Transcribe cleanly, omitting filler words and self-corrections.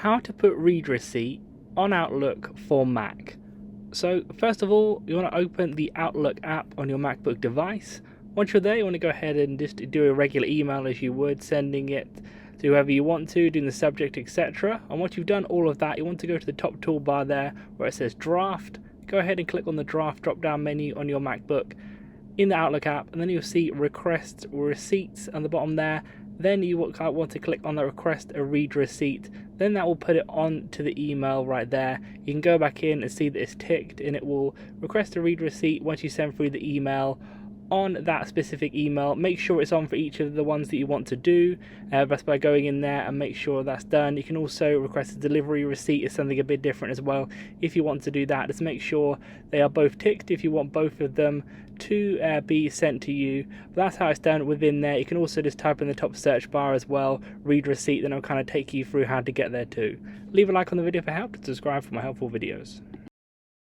how to put read receipt on Outlook for Mac. So first of all, you want to open the Outlook app on your MacBook device. Once you're there, you want to go ahead and just do a regular email as you would, sending it to whoever you want to, doing the subject, etc. And once you've done all of that, you want to go to the top toolbar there where it says draft. Go ahead and click on the draft drop down menu on your MacBook in the Outlook app, and then you'll see request receipts on the bottom there. Then you want to click on the request a read receipt. Then that will put it on to the email right there. You can go back in and see that it's ticked, and it will request a read receipt once you send through the email on that specific email. Make sure it's on for each of the ones that you want to do. That's by going in there and make sure that's done. You can also request a delivery receipt, is something a bit different as well. If you want to do that, just make sure they are both ticked if you want both of them to be sent to you. But that's how it's done within there. You can also just type in the top search bar as well, read receipt, then I'll kind of take you through how to get there too. Leave a like on the video for help and subscribe for more helpful videos.